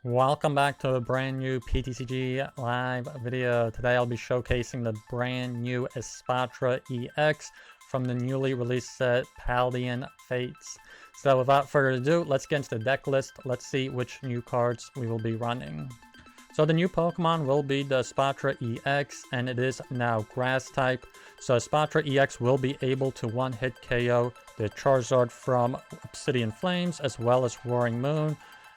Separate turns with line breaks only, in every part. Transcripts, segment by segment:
Welcome back to a brand new PTCG live video. Today I'll be showcasing the brand new Espathra EX from the newly released set Paldean Fates. So without further ado, let's get into the deck list. Let's see which new cards we will be running. So the new Pokemon will be the Espathra EX, and it is now Grass type. So Espathra EX will be able to one-hit KO the Charizard from Obsidian Flames as well as Roaring Moon.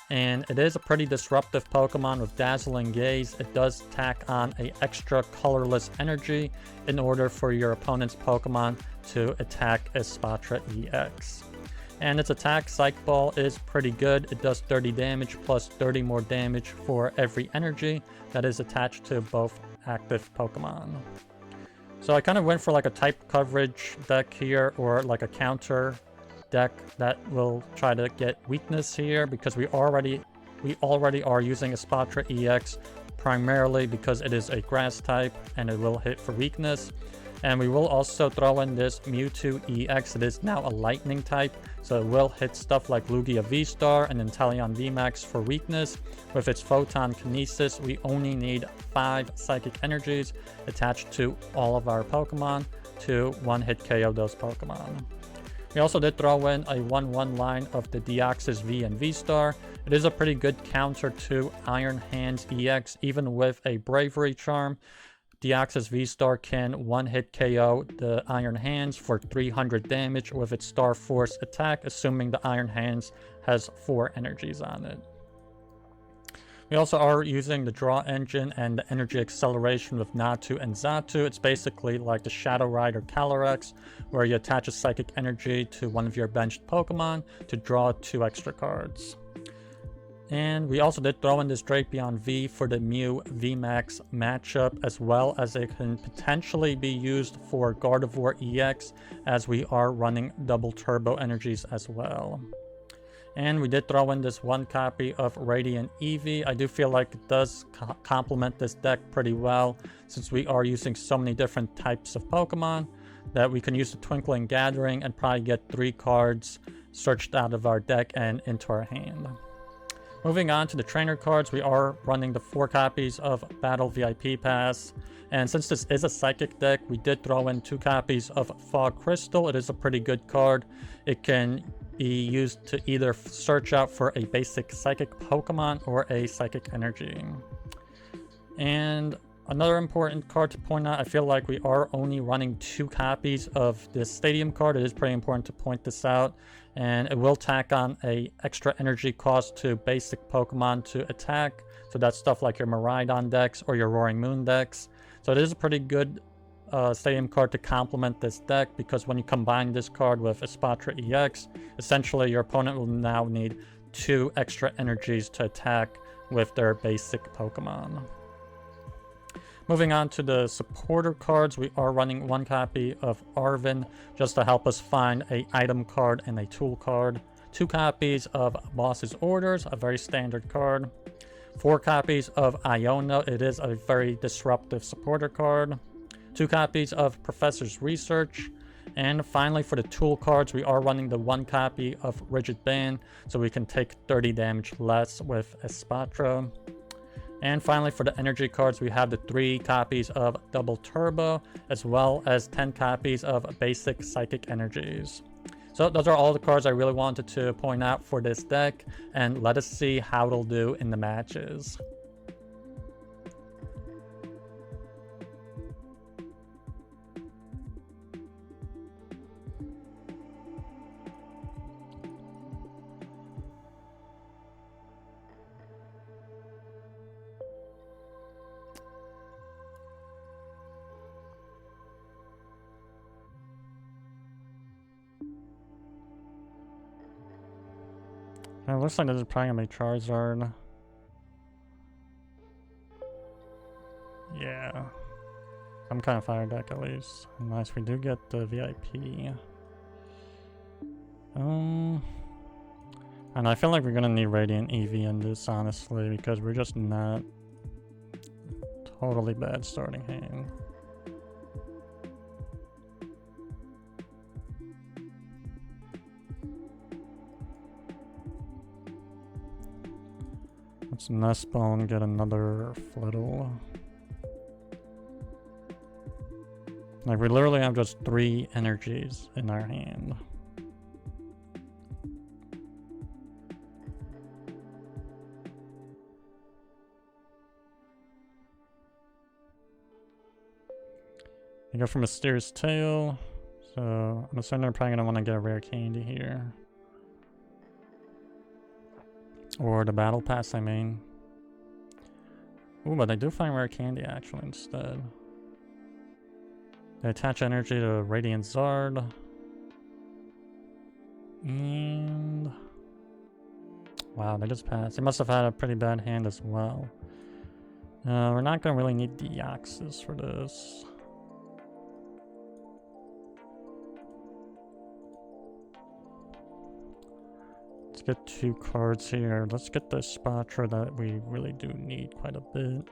And it is a pretty disruptive Pokemon with Dazzling Gaze. It does tack on an extra colorless energy in order for your opponent's Pokemon to attack Espathra EX. And its attack Psych Ball is pretty good. It does 30 damage plus 30 more damage for every energy that is attached to both active Pokemon. So I kind of went for like a type coverage deck here, or like a counter deck that will try to get weakness here, because we already are using Espathra EX primarily because it is a grass type and it will hit for weakness. And we will also throw in this Mewtwo EX. It is now a lightning type, so it will hit stuff like Lugia VSTAR and Inteleon VMAX for weakness. With its Photon Kinesis, we only need 5 psychic energies attached to all of our Pokemon to one-hit KO those Pokemon. We also did throw in a 1-1 line of the Deoxys V and VSTAR. It is a pretty good counter to Iron Hands EX, even with a Bravery Charm. Deoxys VSTAR can one-hit KO the Iron Hands for 300 damage with its Star Force attack, assuming the Iron Hands has 4 energies on it. We also are using the Draw Engine and the Energy Acceleration with Natu and Xatu. It's basically like the Shadow Rider Calyrex, where you attach a Psychic Energy to one of your benched Pokemon to draw 2 extra cards. And we also did throw in this Drapion V for the Mew VMAX matchup, as well as it can potentially be used for Gardevoir EX, as we are running double turbo energies as well. And we did throw in this 1 copy of Radiant Eevee. I do feel like it does complement this deck pretty well, since we are using so many different types of Pokemon that we can use the Twinkling Gathering and probably get 3 cards searched out of our deck and into our hand. Moving on to the trainer cards, we are running the 4 copies of Battle VIP Pass. And since this is a Psychic deck, we did throw in 2 copies of Fog Crystal. It is a pretty good card. It can be used to either search out for a basic Psychic Pokemon or a Psychic Energy. And another important card to point out, I feel like we are only running 2 copies of this Stadium card. It is pretty important to point this out. And it will tack on a extra energy cost to basic Pokemon to attack. So that's stuff like your Miraidon decks or your Roaring Moon decks. So it is a pretty good Stadium card to complement this deck, because when you combine this card with Espathra EX, essentially your opponent will now need 2 extra energies to attack with their basic Pokemon. Moving on to the supporter cards, we are running 1 copy of Arven just to help us find an item card and a tool card. 2 copies of Boss's Orders, a very standard card. 4 copies of Iona, it is a very disruptive supporter card. 2 copies of Professor's Research. And finally, for the tool cards, we are running the 1 copy of Rigid Band, so we can take 30 damage less with Espathra. And finally, for the energy cards, we have the 3 copies of Double Turbo, as well as 10 copies of basic Psychic Energies. So those are all the cards I really wanted to point out for this deck, and let us see how it'll do in the matches. It looks like this is probably gonna be Charizard. Yeah. Some kind of fire deck at least. Nice, we do get the VIP. And I feel like we're gonna need Radiant Eevee in this, honestly, because we're just not totally bad starting hand. Let's Nest Ball and get another Flittle. Like, we literally have just 3 energies in our hand. I go for Mysterious Tail, so I'm assuming I'm probably gonna want to get a rare candy here. Or the Battle Pass, I mean. Ooh, but I do find rare candy actually instead. They attach energy to Radiant Zard. And... wow, they just passed. They must have had a pretty bad hand as well. We're not gonna really need Deoxys for this. Let's get 2 cards here. Let's get the Espathra that we really do need quite a bit.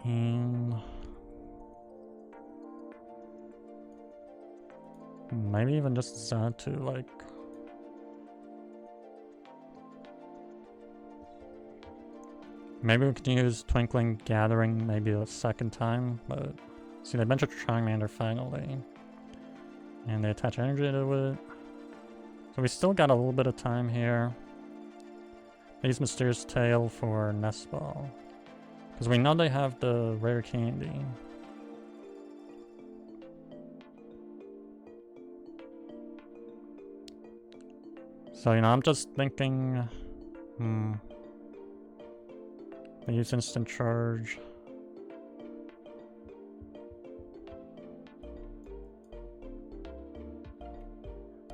And... maybe even just Xatu, like... maybe we can use Twinkling Gathering maybe a second time, but... see, they mentioned Charmander finally. And they attach energy to it. So we still got a little bit of time here. They use Mysterious Tail for Nest Ball. Because we know they have the rare candy. So, you know, I'm just thinking... they use Instant Charge.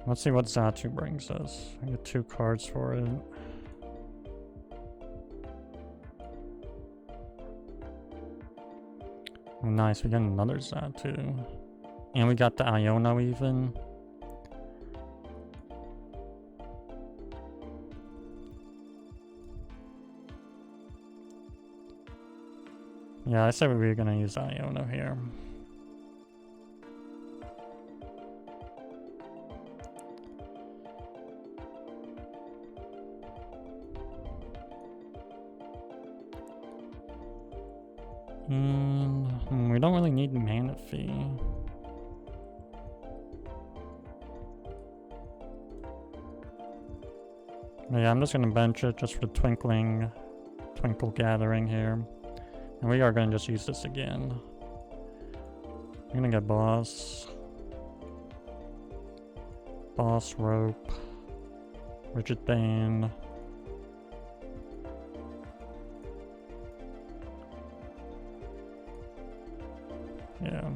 Let's see what Xatu brings us. I get 2 cards for it. Oh, nice, we got another Xatu. And we got the Iono even. Yeah, I said we were gonna use Iono here. We don't really need Manaphy. But yeah, I'm just gonna bench it just for the Twinkle Gathering here. And we are gonna just use this again. I'm gonna get Boss Rope, Rigid Band. Yeah.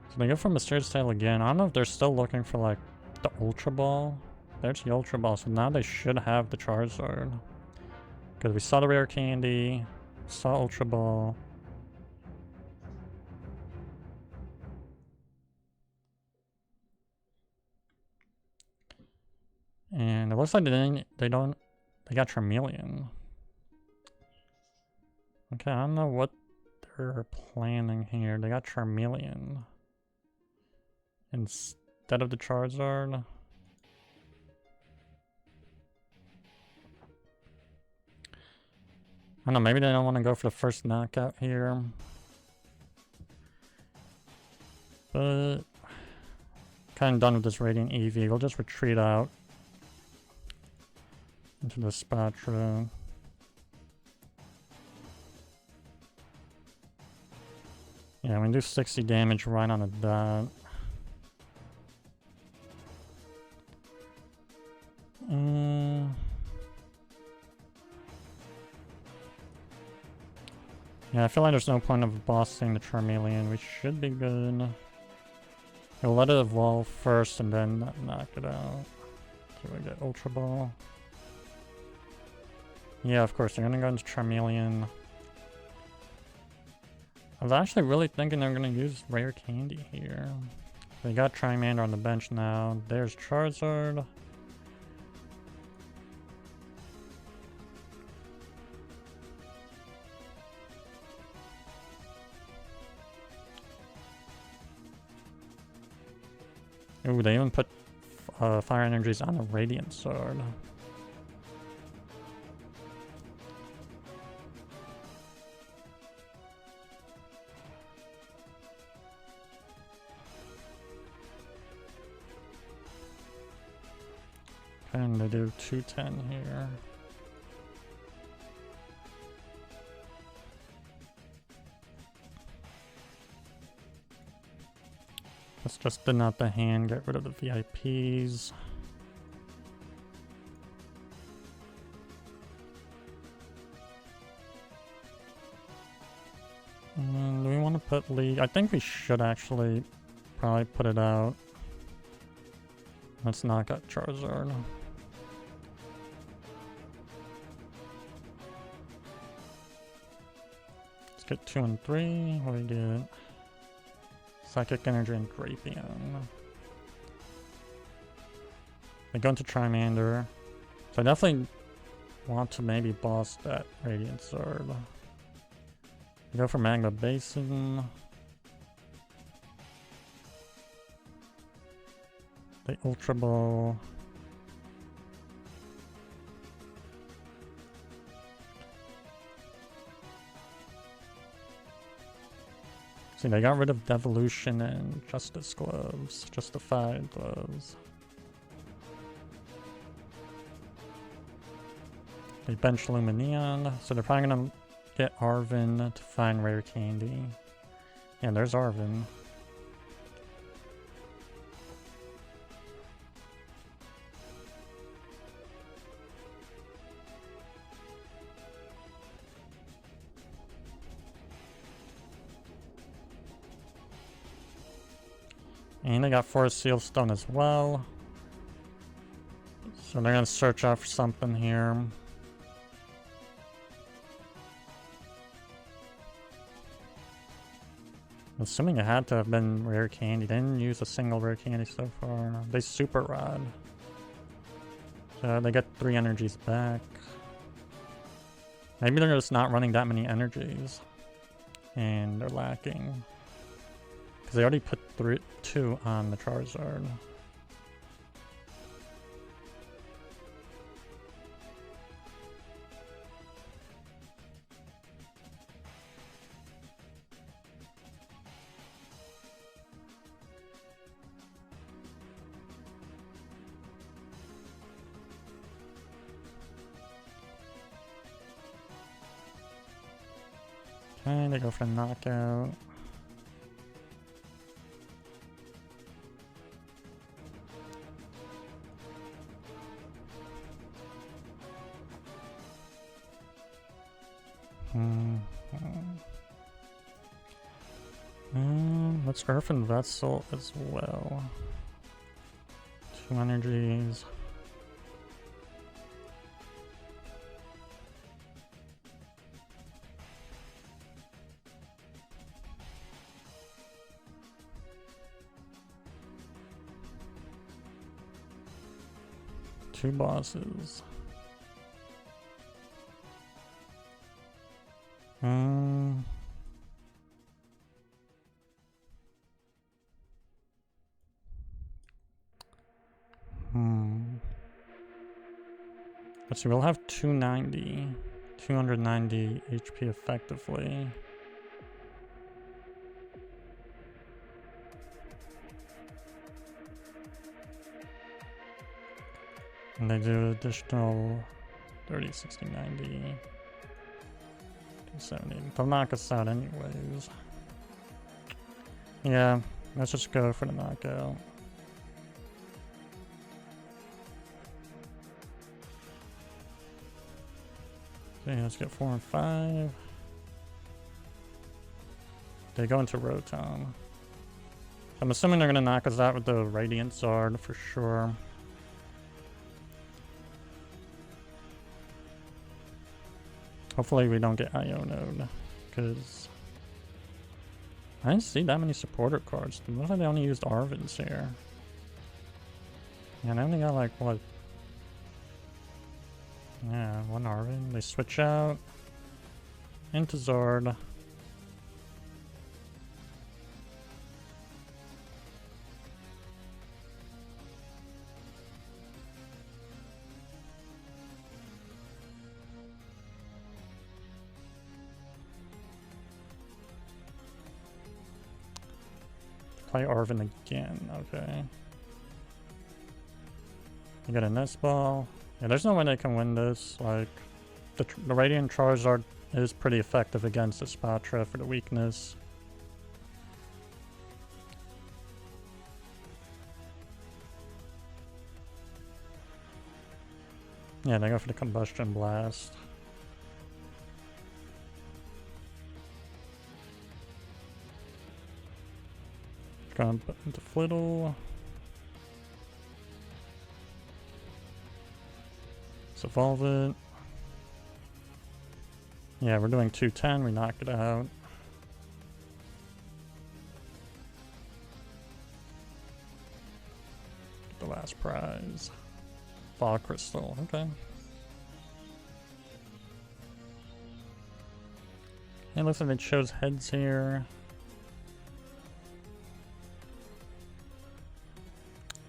So they go for Mysterious Tail again. I don't know if they're still looking for like the Ultra Ball. There's the Ultra Ball, so now they should have the Charizard. Because we saw the rare candy, saw Ultra Ball. And it looks like they got Charmeleon. Okay, I don't know what they're planning here. They got Charmeleon instead of the Charizard. I don't know, maybe they don't want to go for the first knockout here. But kind of done with this Radiant Eevee. We'll just retreat out into the Espathra. Yeah, we do 60 damage right on the dot. Yeah, I feel like there's no point of bossing the Charmeleon. We should be good. We'll let it evolve first and then knock it out. So we get Ultra Ball. Yeah, of course, they're gonna go into Charmeleon. I was actually really thinking they're gonna use Rare Candy here. We got Charmander on the bench now. There's Charizard. Ooh, they even put fire energies on a Radiant Sword. And they do 210 here. Let's just thin out the hand, get rid of the VIPs. And do we want to put League? I think we should actually probably put it out. Let's knock out Charizard. Let's get 2 and 3. What do we get? Psychic Energy and Drapion. They go into Charmander. So I definitely want to maybe boss that Radiant Sword. We go for Magma Basin. The Ultra Ball. See, they got rid of Devolution and Justice Gloves. Justified Gloves. They bench Lumineon, so they're probably gonna get Arven to find Rare Candy. Yeah, there's Arven. And they got Forest Seal Stone as well. So they're gonna search out for something here. I'm assuming it had to have been Rare Candy. They didn't use a single Rare Candy so far. They Super Rod. So they get 3 energies back. Maybe they're just not running that many energies. And they're lacking. Because they already put 2 on the Charizard. Okay, they go for a knockout. Let's Earthen Vessel as well. 2 energies. Two bosses. Let's see, we'll have 290 HP effectively. And they do additional 30, 60, 90, 70. They'll knock us out anyways. Yeah, let's just go for the knockout. Okay, let's get 4 and 5. They go into Rotom. I'm assuming they're gonna knock us out with the Radiant Sword for sure. Hopefully we don't get Iono'd, because I didn't see that many supporter cards. It looks like they only used Arvins here. Yeah, they only got like, what? Yeah, one Arvin. They switch out into Zord. Play Arvin again, okay. You got a Nest Ball. Yeah, there's no way they can win this. Like, the Radiant Charizard is pretty effective against Espathra for the weakness. Yeah, they go for the Combustion Blast. Going into Flittle. Let's evolve it. Yeah, we're doing 210, we knock it out. Get the last prize. Fog Crystal, okay. It looks like it shows heads here.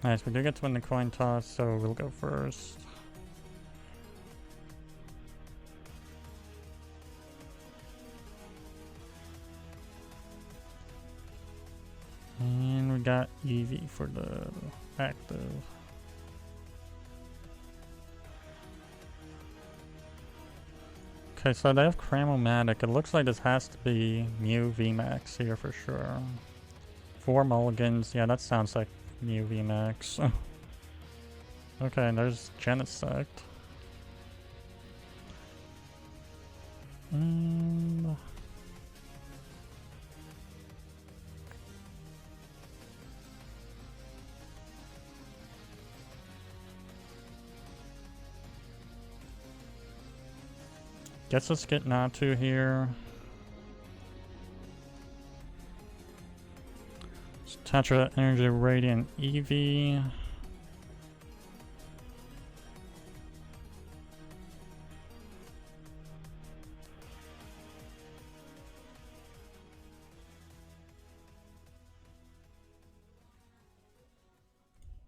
Nice, we do get to win the coin toss, so we'll go first. And we got Eevee for the active. Okay, so they have Cramomatic. It looks like this has to be Mew VMAX here for sure. 4 mulligans. Yeah, that sounds like Mew VMAX. Okay, and there's Genesect. And guess let's get Natu here. Tetra Energy Radiant Eevee.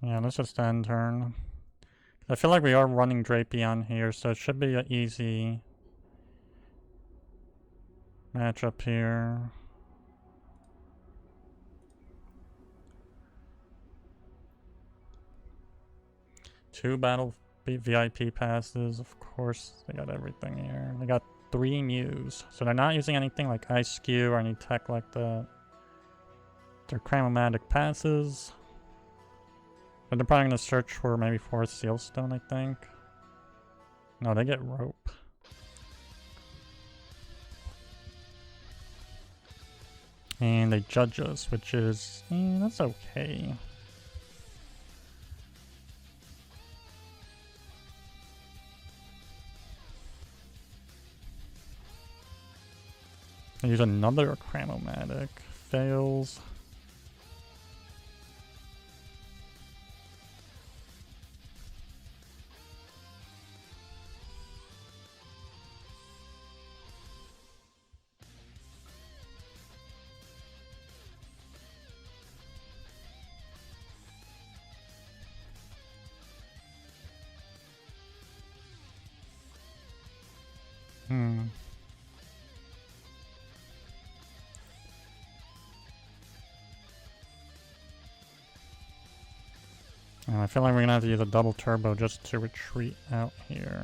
Yeah, let's just end turn. I feel like we are running Drapion here, so it should be an easy matchup here. Two Battle VIP passes, of course, they got everything here. They got 3 Mews, so they're not using anything like Ice Skew or any tech like that. They're Cramomatic passes. But they're probably going to search for maybe 4 Sealstone, I think. No, they get Rope. And they judge us, which is, that's okay. They use another Cramomatic. Fails. And I feel like we're gonna have to use a double turbo just to retreat out here.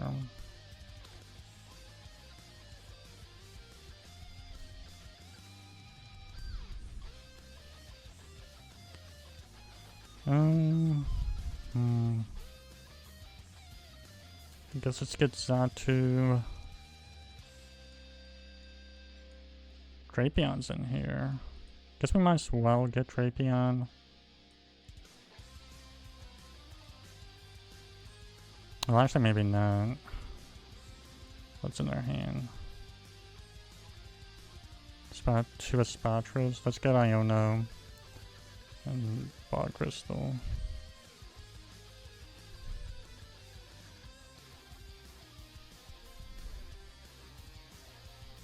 I guess let's get Xatu. Drapion's in here. Guess we might as well get Drapion. Well, actually, maybe not. What's in their hand? Let's Two Espathras. Let's get Iono and Fog Crystal.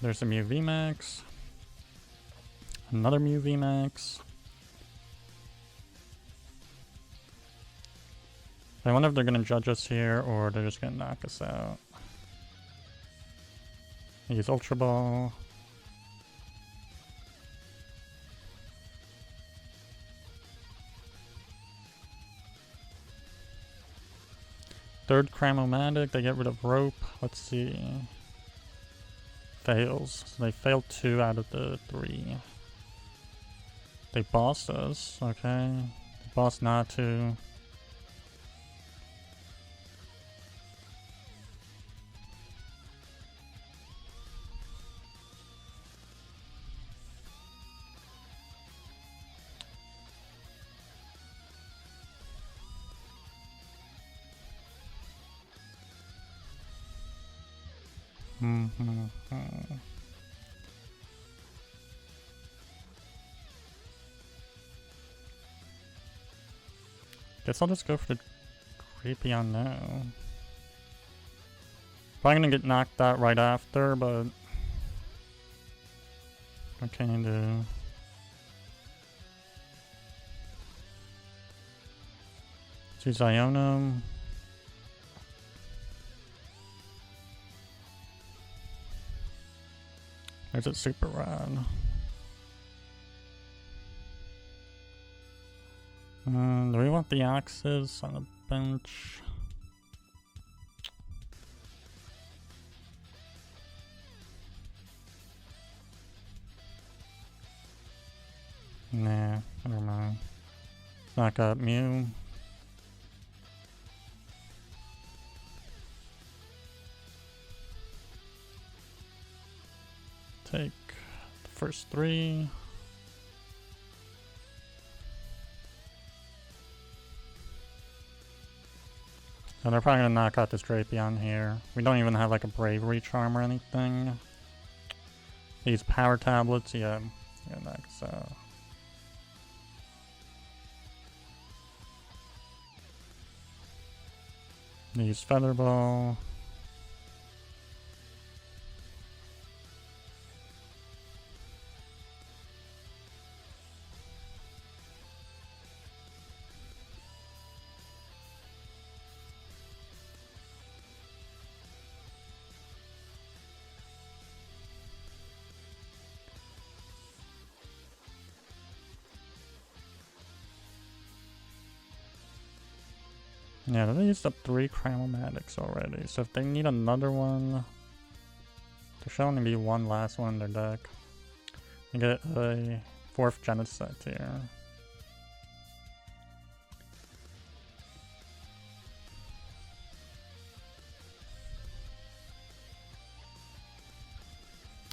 There's a Mew VMAX. Another Mew VMAX. I wonder if they're gonna judge us here or they're just gonna knock us out. I use Ultra Ball. Third Cramomatic, they get rid of Rope. Let's see. Fails. So they failed 2 out of the 3. They bossed us, okay. They bossed Natu. Guess I'll just go for the Drapion now. Probably gonna get knocked out right after, but what can you do? Let's use Iono. There's a Super Rod. Do we want the Deoxys on the bench? Nah, never mind. Knock out Mew. Take the first 3. And they're probably gonna knock out this Drapion here. We don't even have like a Bravery Charm or anything. These power tablets, yeah, knock us out. Use Feather Ball. Yeah, they used up 3 Cramomatics already, so if they need another one, there should only be one last one in their deck. You get a 4th Genesect here.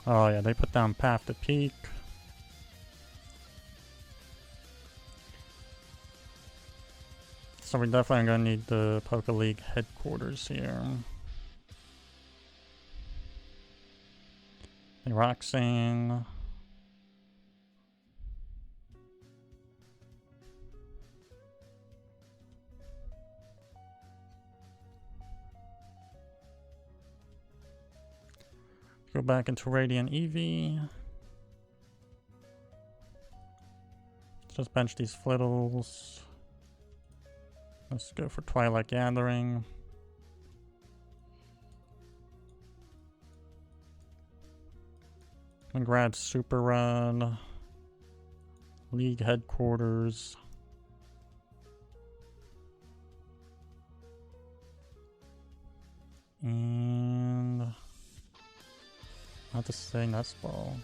Oh yeah, they put down Path to Peak. So we're definitely gonna need the Poke League headquarters here. The Roxanne. Go back into Radiant Eevee. Just bench these Flittles. Let's go for Twilight Gathering. And grab Super Run. League headquarters. And not to say Nest Ball.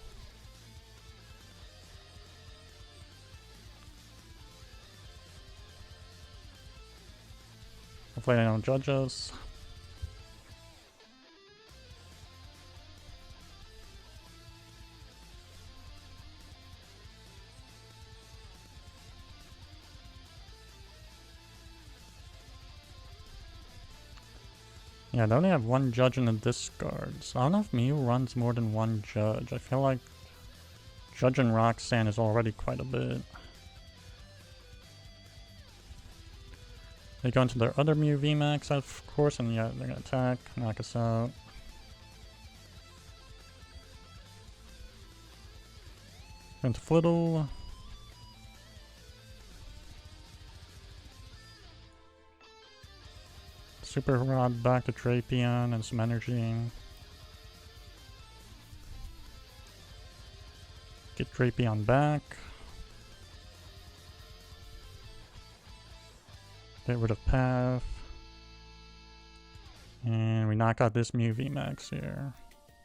Hopefully they don't judge us. Yeah, they only have 1 judge in the discard, so I don't know if Mew runs more than 1 judge. I feel like Judging Roxanne is already quite a bit. They go into their other Mew VMAX, of course, and yeah, they're gonna attack, knock us out. Go into Flittle. Super Rod back to Drapion and some energy. Get Drapion back. Get rid of PAF. And we knock out this Mew VMAX here.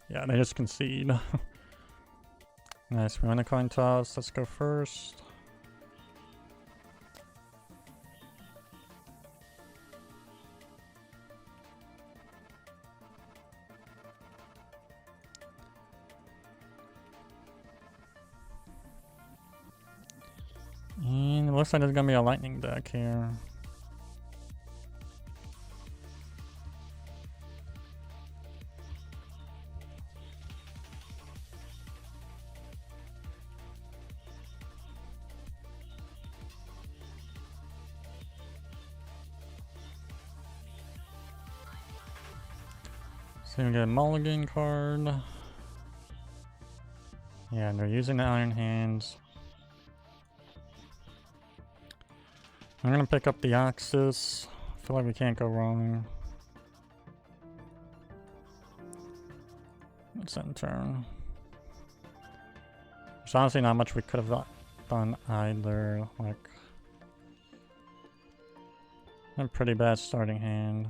Yeah, they just concede. Nice, we win a coin toss. Let's go first. And it looks like there's gonna be a lightning deck here. So we get a mulligan card. Yeah, and they're using the Iron Hands. I'm gonna pick up the Deoxys. I feel like we can't go wrong. Let's end turn. There's honestly not much we could have done either. Like, a pretty bad starting hand.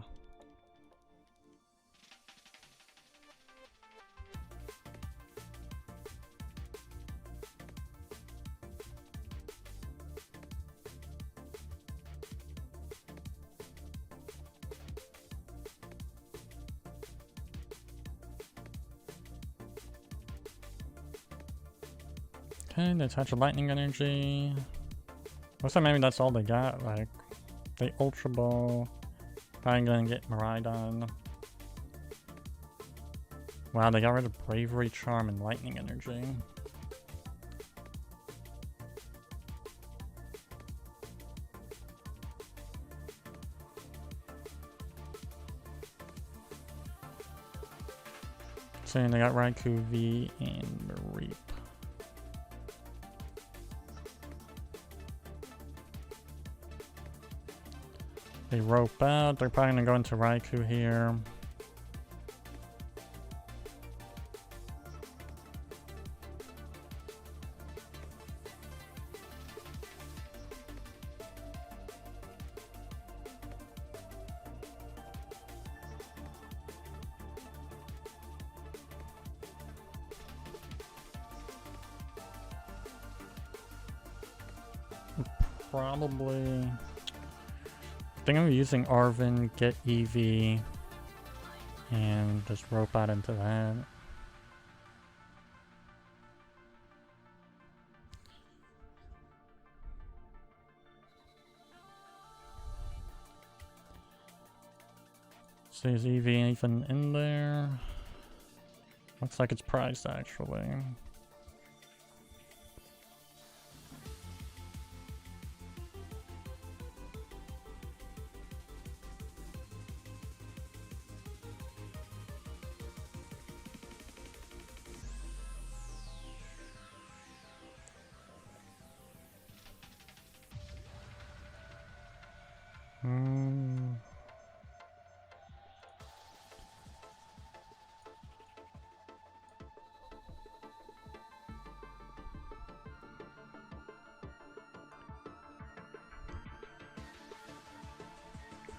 Okay, they attach a lightning energy. Looks like maybe that's all they got. Like, they Ultra Ball. Probably gonna get Miraidon. Wow, they got rid of Bravery Charm and lightning energy. Saying they got Raikou V and Reap. They rope out. They're probably gonna go into Raikou here. Probably. I think I'm using Arven, get Eevee, and just rope out into that. So is Eevee even in there? Looks like it's prized actually.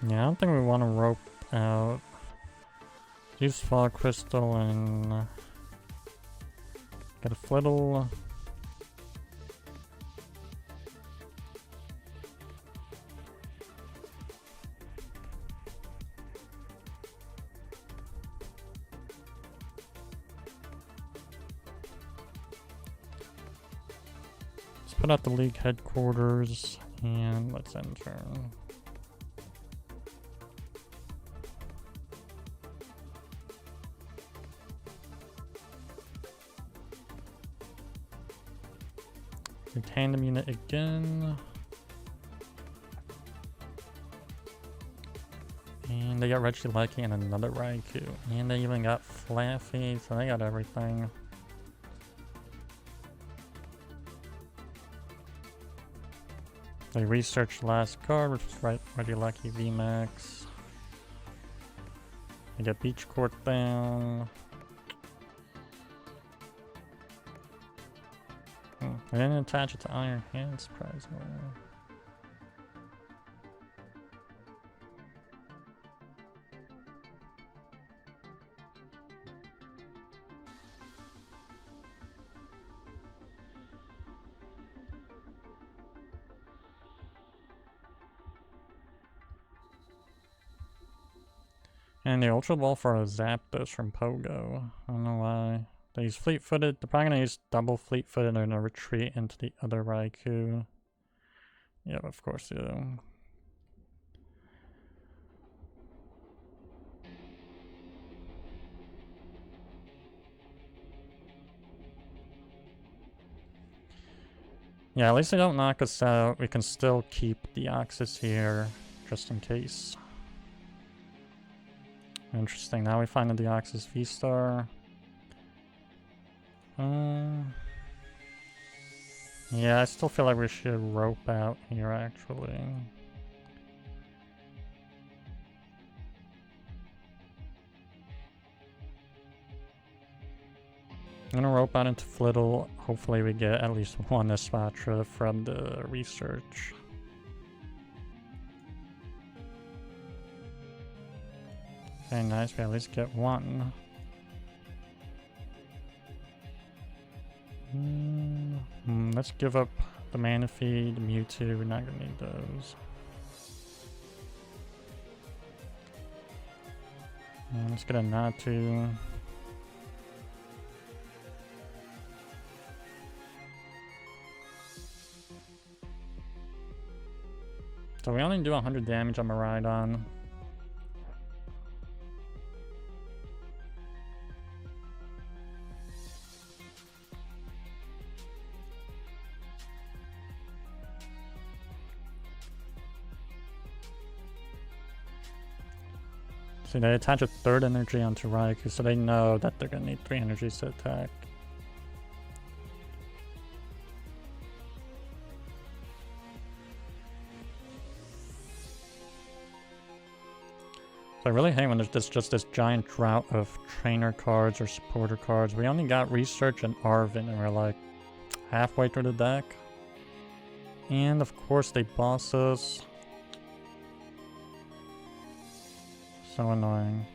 Yeah, I don't think we want to rope out. Use Fog Crystal and get a Flittle. Let's put out the league headquarters and let's end turn. The tandem unit again. And they got Regieleki and another Raikou. And they even got Flaffy, so they got everything. They researched last card, which was Regieleki VMAX. They get Beach Court down. They didn't attach it to Iron Hand, surprisingly. And the Ultra Ball for a Zapdos from Pogo. I don't know why. They use Fleet-Footed. They're probably going to use double Fleet-Footed. They're going to retreat into the other Raikou. Yeah, of course, yeah. Yeah, at least they don't knock us out. We can still keep Deoxys here, just in case. Interesting. Now we find the Deoxys VSTAR. Yeah, I still feel like we should rope out here, actually. I'm gonna rope out into Flittle. Hopefully we get at least one Espathra from the research. Okay, nice. We at least get one. Let's give up the Manaphy, the Mewtwo. We're not gonna need those. Let's get a Natu. So we only do 100 damage on Miraidon. See, they attach a third energy onto Raikou, so they know that they're gonna need 3 energies to attack. So I really hate when there's just this giant drought of trainer cards or supporter cards. We only got Research and Arven, and we're like halfway through the deck. And of course they boss us. So annoying.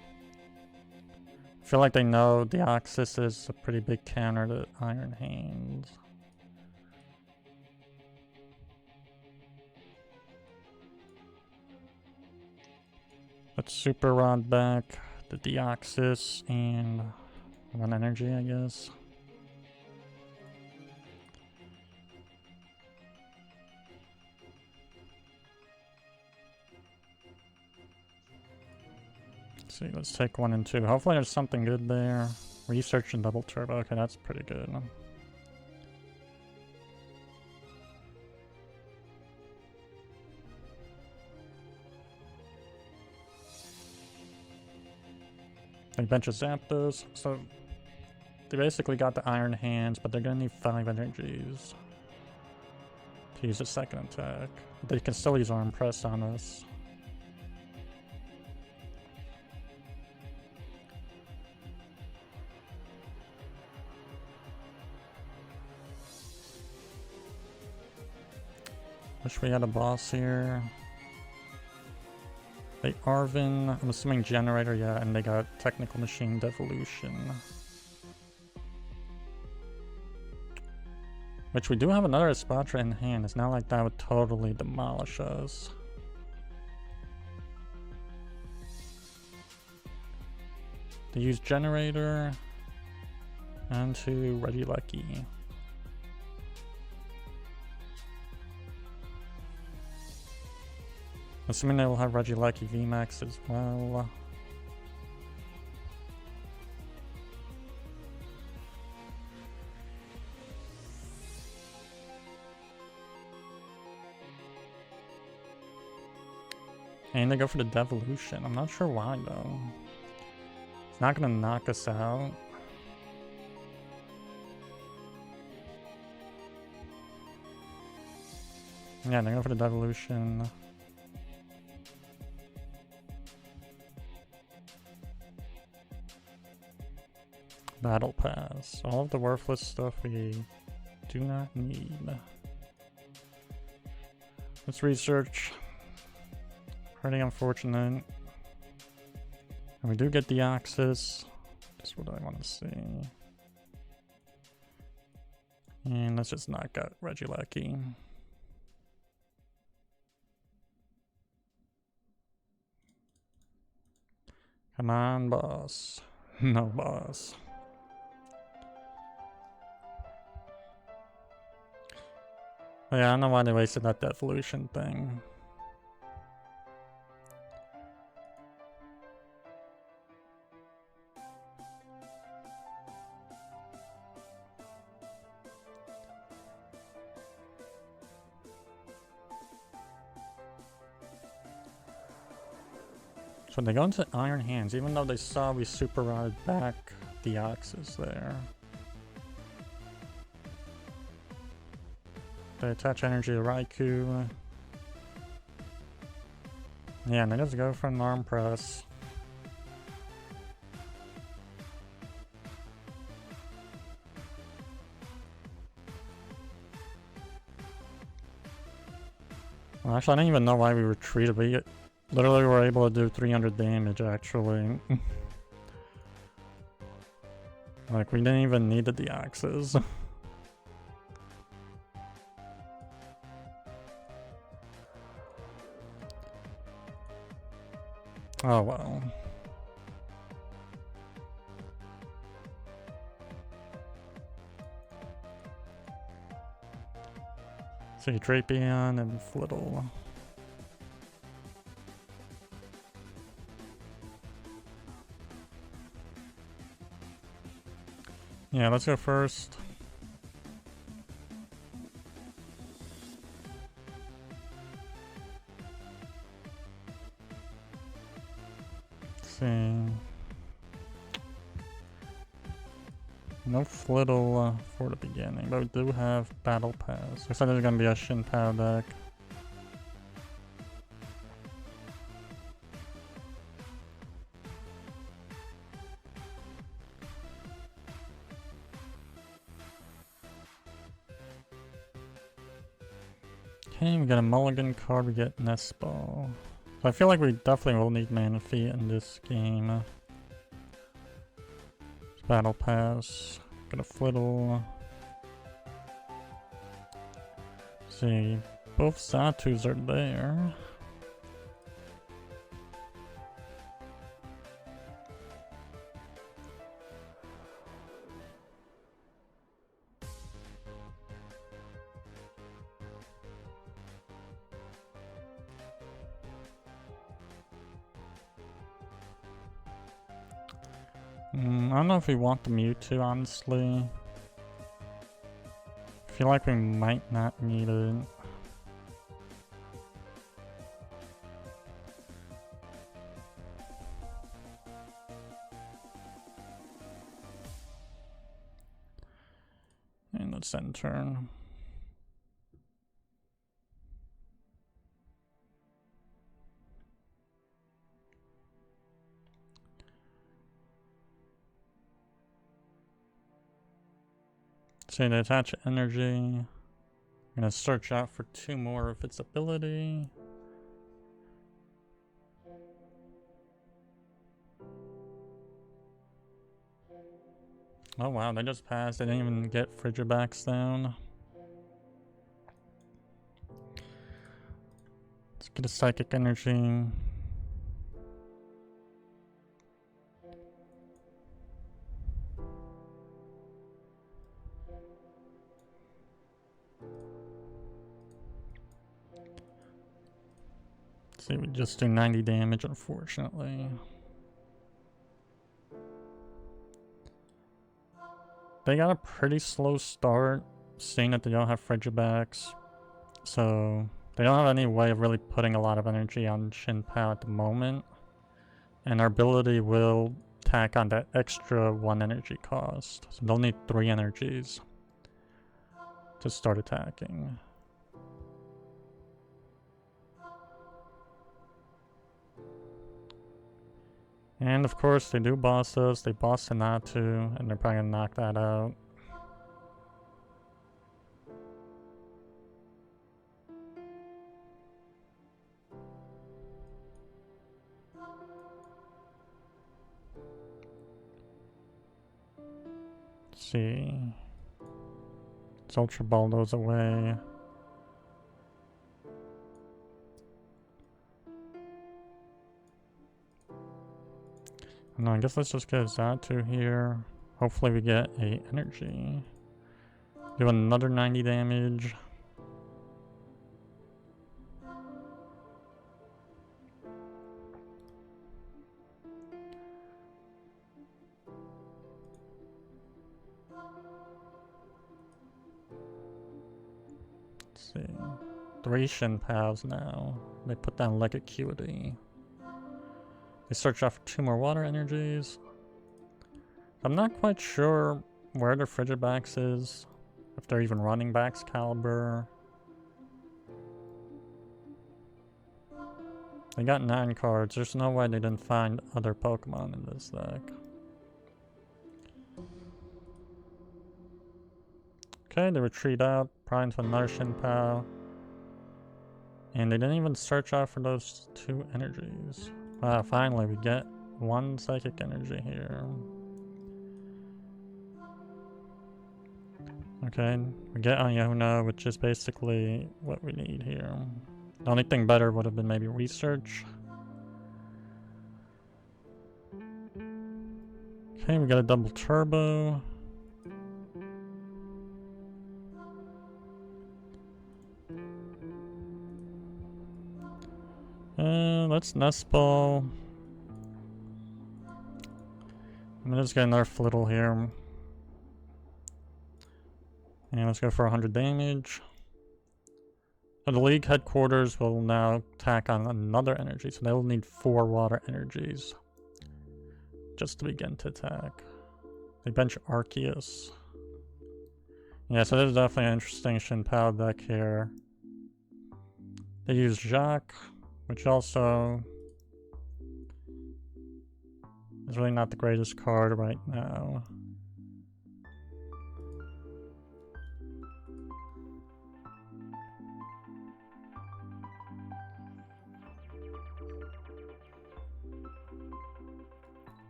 I feel like they know Deoxys is a pretty big counter to Iron Hands. Let's Super Rod back the Deoxys and 1 energy, I guess. Let's see, let's take 1 and 2. Hopefully there's something good there. Research and double turbo. Okay, that's pretty good. They bench a Zapdos, so they basically got the Iron Hands, but they're gonna need 5 energies to use a second attack. But they can still use Arm Press on us. Wish we had a boss here. They Arven, I'm assuming Generator, yeah, and they got Technical Machine Devolution. Which we do have another Espathra in hand. It's not like that would totally demolish us. They use Generator onto Regieleki. Assuming they will have Regieleki VMAX as well. And they go for the devolution. I'm not sure why though. It's not gonna knock us out. Yeah, they go for the devolution. Battle Pass. All of the worthless stuff we do not need. Let's research. Pretty unfortunate. And we do get Deoxys. That's what I want to see. And let's just knock out Regieleki. Come on, boss. No, boss. Oh, yeah, I don't know why they wasted that devolution thing. So they go into Iron Hands, even though they saw we super rotted back Deoxys there. They attach energy to Raikou. Yeah, and they just go for an arm press. Well, actually, I didn't even know why we retreated. We literally were able to do 300 damage, actually. Like, we didn't even need the Deoxys. Oh well. See Drapion and Flittle. Yeah, let's go first. See. No Flittle for the beginning, but we do have Battle Pass. Looks like there's gonna be a Shin Pao deck. Okay, we got a mulligan card, we get Nest Ball. So I feel like we definitely will need Manaphy in this game. Battle Pass. Got a Flittle. See, both Xatus are there. I don't know if we want the Mewtwo, honestly. I feel like we might not need it. And let's end turn. So to attach energy, I'm gonna search out for 2 more of its ability. Oh wow, they just passed. They didn't even get Frigibacks down. Let's get a Psychic Energy. See, we just do 90 damage, unfortunately. They got a pretty slow start, seeing that they don't have Frigibacks. So, They don't have any way of really putting a lot of energy on Shin Pao at the moment. And our ability will tack on that extra 1 energy cost. So they'll need 3 energies to start attacking. And of course they do boss us. They boss the Natu, and they're probably gonna knock that out. Let's see. It's Ultra Ball goes away. No, I guess let's just get Xatu here. Hopefully we get a energy. Do another 90 damage. Let's see. 3 Shin Paos now. They put down Leg Acuity. They search out for 2 more water energies. I'm not quite sure where their Frigibax is. If they're even running Bax Caliber. They got 9 cards. There's no way they didn't find other Pokemon in this deck. Okay, they retreat out, probably into another Shin Pao. And they didn't even search out for those 2 energies. Finally, we get 1 Psychic Energy here. Okay, we get Iono, which is basically what we need here. The only thing better would have been maybe Research. Okay, we got a double Turbo. Let's Nest Ball. I'm gonna just get another Flittle here. And let's go for 100 damage. So the League headquarters will now tack on another energy, so they will need 4 water energies just to begin to attack. They bench Arceus. Yeah, so this is definitely an interesting Shin Pao deck here. They use Jacques, which also is really not the greatest card right now.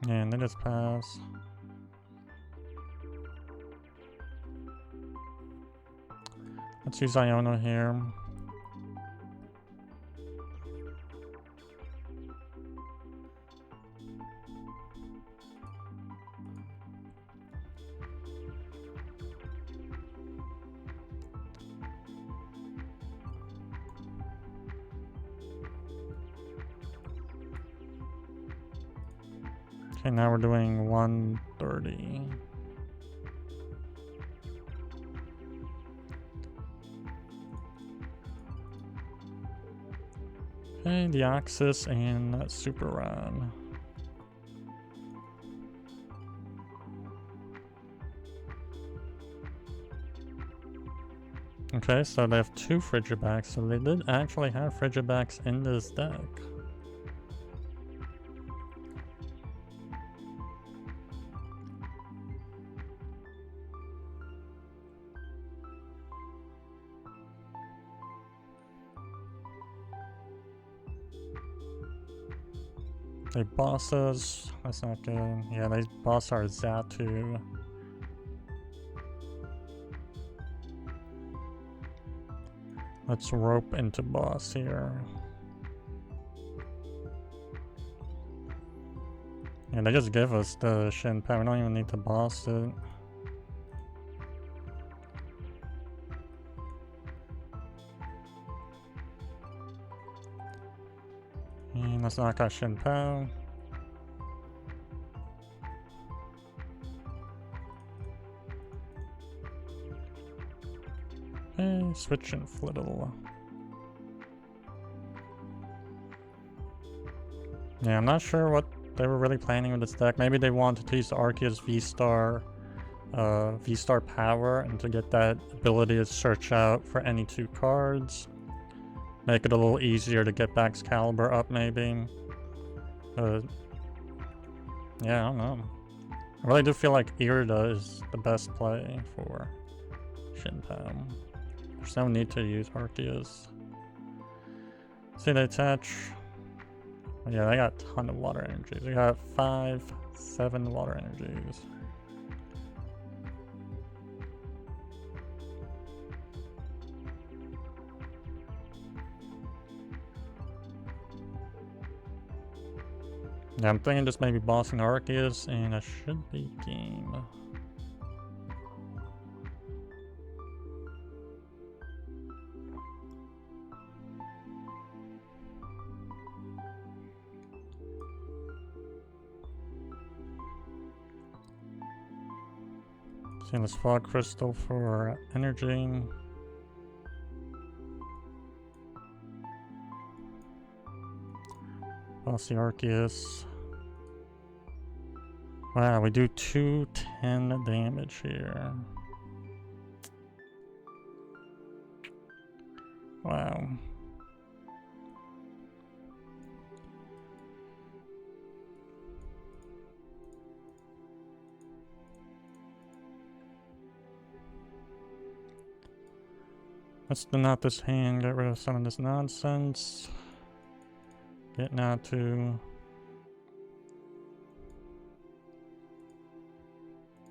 And they just pass. Let's use Iono here. Okay, now we're doing 130. Okay, Deoxys and Super Rod. Okay, so they have 2 Frigibax, so they did actually have Frigibax in this deck. They boss us. That's not good. Yeah, they boss our Xatu. Let's rope into boss here. Yeah, they just give us the Shin Pao. We don't even need to boss it. And let's knock out Shin Pao. Okay. Maybe switching Flittle. Yeah, I'm not sure what they were really planning with this deck. Maybe they wanted to use the Arceus VSTAR VSTAR power and to get that ability to search out for any 2 cards. Make it a little easier to get back Excalibur up maybe. Yeah, I don't know. I really do feel like Irida is the best play for Shinpao. There's no need to use Arceus. See, they attach. Yeah, they got a ton of water energies. They got 5, 7 water energies. Yeah, I'm thinking just maybe bossing Arceus, and I should be game. Seeing this Fog Crystal for energy. Boss the Arceus. Wow, we do 210 damage here. Wow. Let's thin out this hand, get rid of some of this nonsense. Get Natu.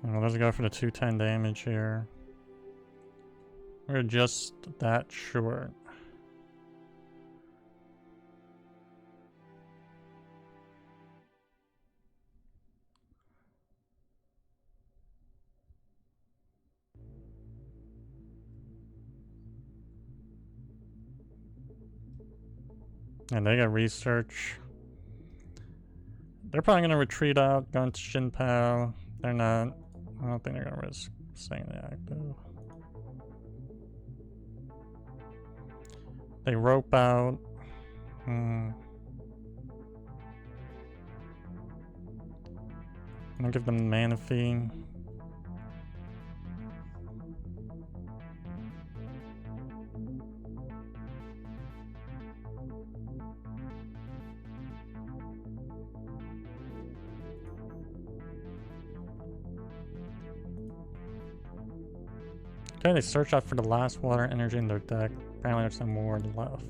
Well, let's go for the 210 damage here. We're just that short. And they got research. They're probably gonna retreat out, go into Shinpao. They're not. I don't think they're gonna risk staying active. They rope out. I'm gonna give them Manaphy. Okay, they search out for the last water energy in their deck. Apparently there's no more left.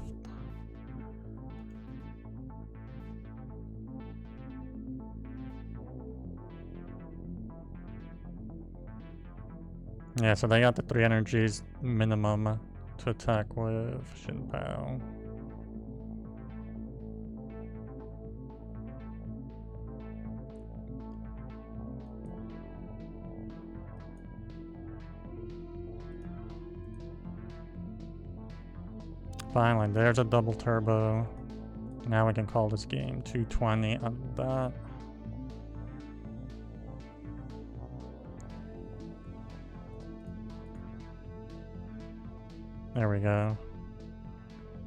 Yeah, so they got the 3 energies minimum to attack with Shinpao. Finally, there's a double turbo. Now we can call this game 220 on that. There we go.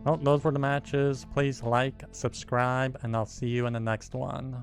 Well, those were the matches. Please like, subscribe, and I'll see you in the next one.